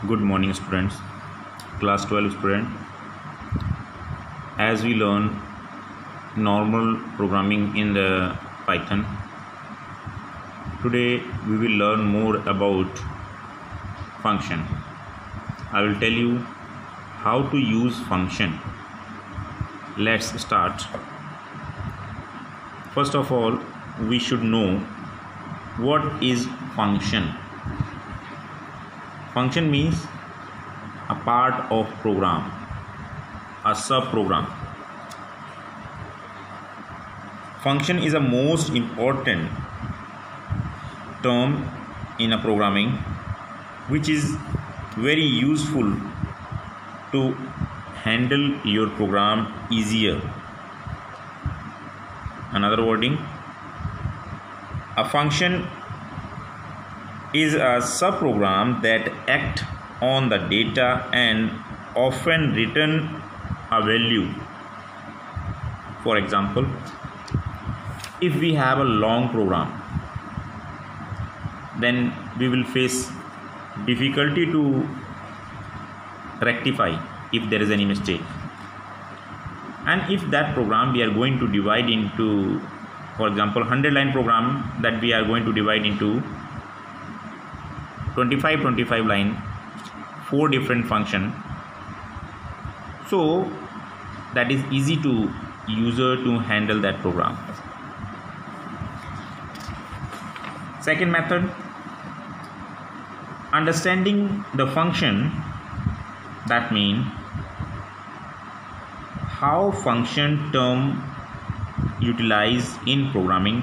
Good morning, students. Class 12 student. As we learn normal programming in the Python, today we will learn more about function. I will tell you how to use function. Let's start. First of all, we should know what is function. Function means a part of program, a sub-program. Function is a most important term in a programming, which is very useful to handle your program easier. Another wording, a function is a subprogram that acts on the data and often return a value. For example, if we have a long program, then we will face difficulty to rectify if there is any mistake. And if that program we are going to divide into, for example, 100-line program that we are going to divide into 25 line, 4 different function, so that is easy to user to handle that program. Second method, understanding the function. That means how function term utilized in programming,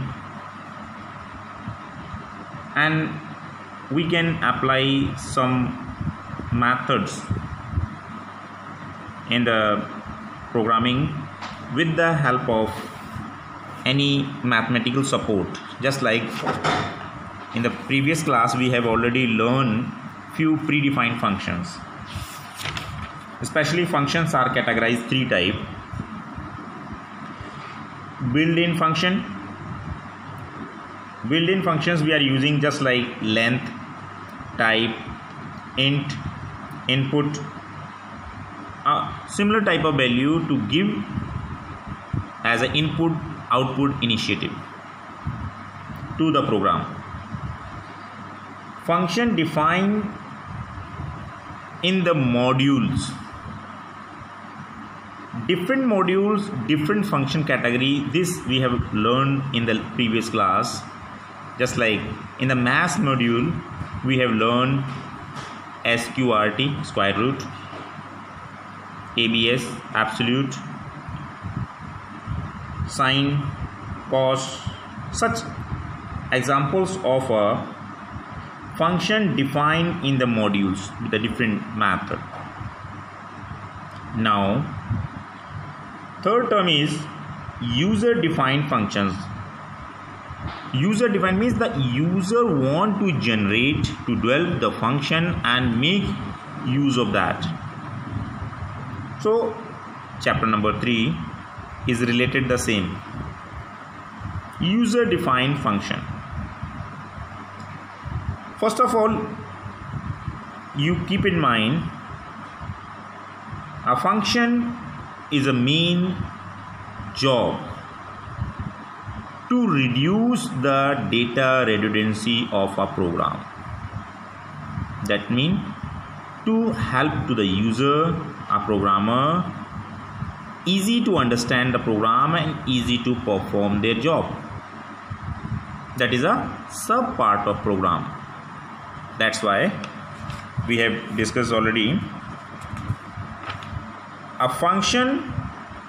and we can apply some methods in the programming with the help of any mathematical support. Just like in the previous class, we have already learned few predefined functions. Especially functions are categorized 3 types. Built-in function. Built-in functions we are using just like length, type, int, input, a similar type of value to give as an input output initiative to the program. Function defined in the modules. Different modules, different function category. This we have learned in the previous class. Just like in the math module, we have learned SQRT, square root, ABS, absolute, sine, cos, such examples of a function defined in the modules with a different method. Now, third term is user defined functions. User defined means the user want to generate, to develop the function and make use of that. So chapter number 3 is related the same. User defined function. First of all, you keep in mind a function is a main job to reduce the data redundancy of a program. That means to help to the user, a programmer, easy to understand the program and easy to perform their job. That is a sub part of program. That's why we have discussed already. A function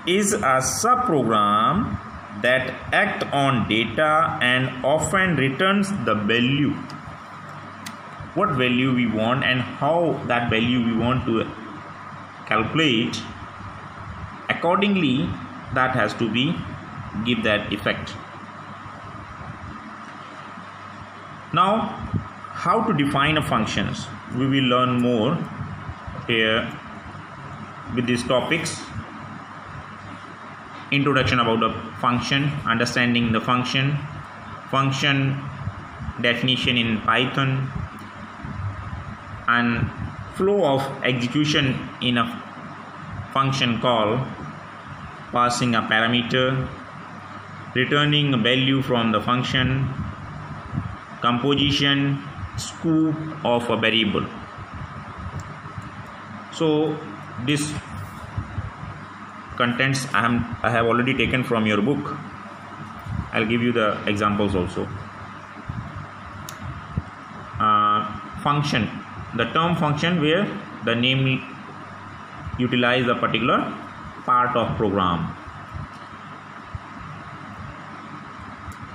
is a sub program that acts on data and often returns the value. What value we want and how that value we want to calculate, accordingly that has to be give that effect. Now, how to define a functions, we will learn more here with these topics. Introduction about the function, understanding the function, function definition in Python, and flow of execution in a function call, passing a parameter, returning a value from the function, composition, scope of a variable. So this contents I have already taken from your book. I'll give you the examples also. Function, the term function where the name utilize a particular part of program.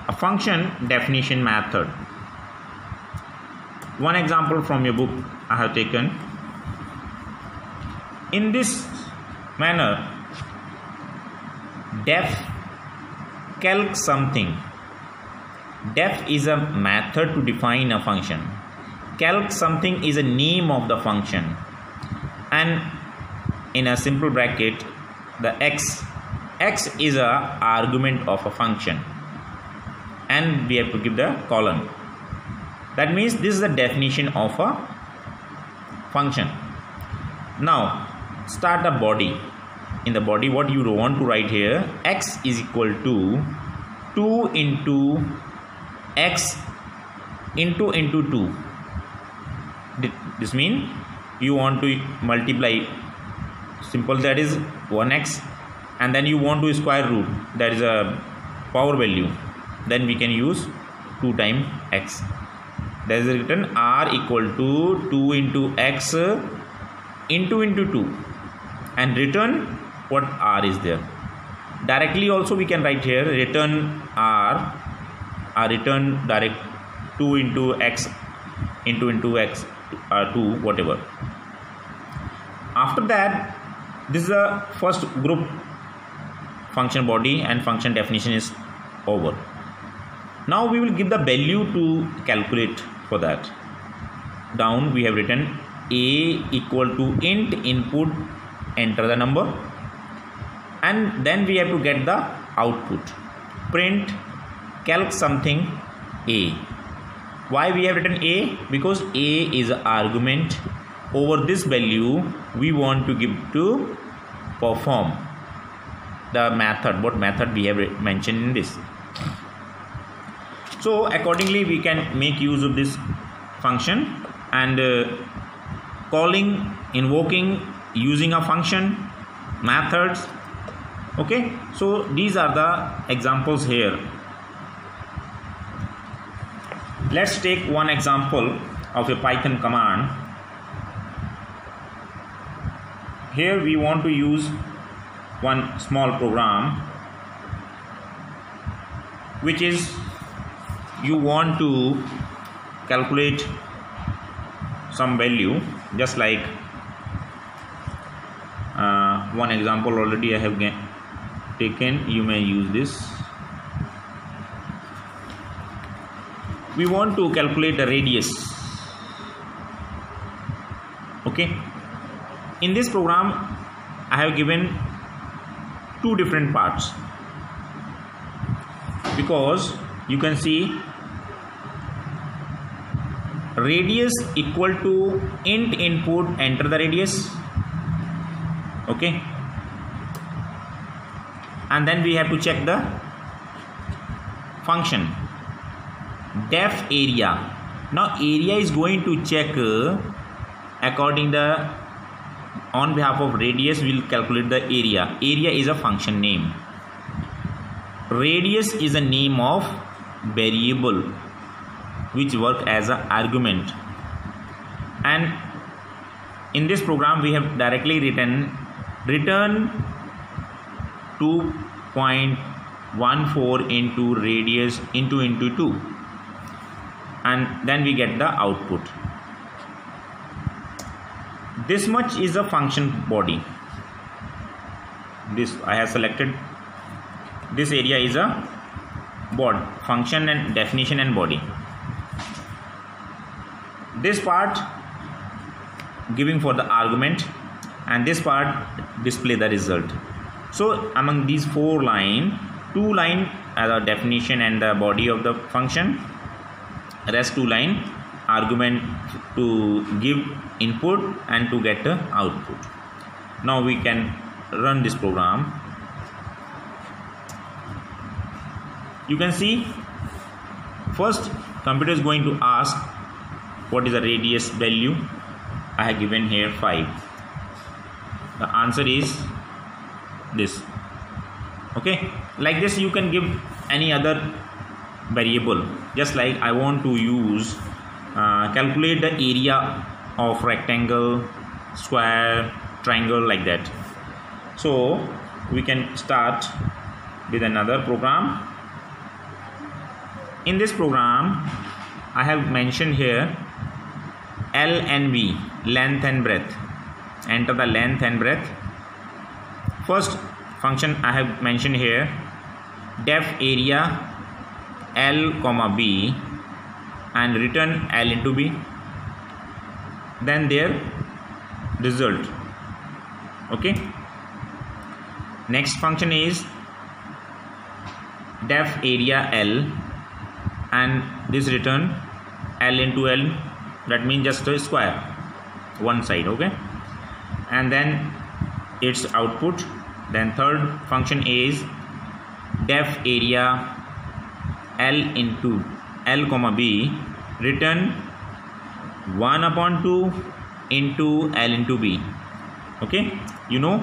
A function definition method. One example from your book I have taken. In this manner, def calc something. Def is a method to define a function. Calc something is a name of the function, and in a simple bracket the x is a argument of a function, and we have to give the colon. That means this is the definition of a function. Now start the body. In the body, what you want to write here, x is equal to 2 into x into 2. This means you want to multiply, simple, that is 1x, and then you want to square root, that is a power value, then we can use 2 times x. That is written r equal to 2 into x into 2, and return what r is there. Directly also we can write here return r, return direct 2 into x into x 2, whatever. After that, this is the first group, function body and function definition is over. Now we will give the value to calculate. For that, down we have written a equal to int input, enter the number, and then we have to get the output. Print calc something a. Why we have written a? Because a is an argument. Over this value we want to give to perform the method, what method we have mentioned in this. So accordingly we can make use of this function, and calling, invoking, using a function, methods. Okay, so these are the examples here. Let's take one example of a Python command. Here we want to use one small program, which is you want to calculate some value, just like one example already I have taken. You may use this. We want to calculate the radius. Okay, in this program I have given 2 different parts, because you can see radius equal to int input, enter the radius. Okay, and then we have to check the function def area. Now area is going to check according the, on behalf of radius we will calculate the area. Area is a function name. Radius is a name of variable which work as an argument, and in this program we have directly written return 2.14 into radius into 2, and then we get the output. This much is a function body. This I have selected. This area is a body, function and definition and body. This part giving for the argument, and this part display the result. So among these 4 line, 2 line as a definition and the body of the function, rest 2 line argument to give input and to get the output. Now we can run this program. You can see first computer is going to ask what is the radius value. I have given here 5. The answer is this. Okay, like this you can give any other variable, just like I want to use calculate the area of rectangle, square, triangle, like that. So we can start with another program. In this program I have mentioned here L and V, length and breadth. Enter the length and breadth. First function I have mentioned here, def area L comma B, and return L into B, then their result. Okay, next function is def area L, and this return L into L, that means just a square one side. Okay, and then its output. Then third function is def area L into L comma B, return 1/2 into L into B. Okay, you know,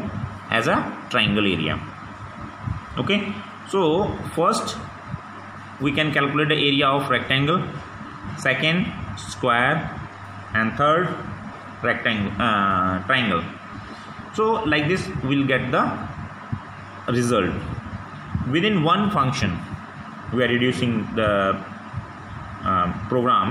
as a triangle area. Okay, so first we can calculate the area of rectangle, second square, and third rectangle, triangle. So like this we'll get the result. Within one function we are reducing the program.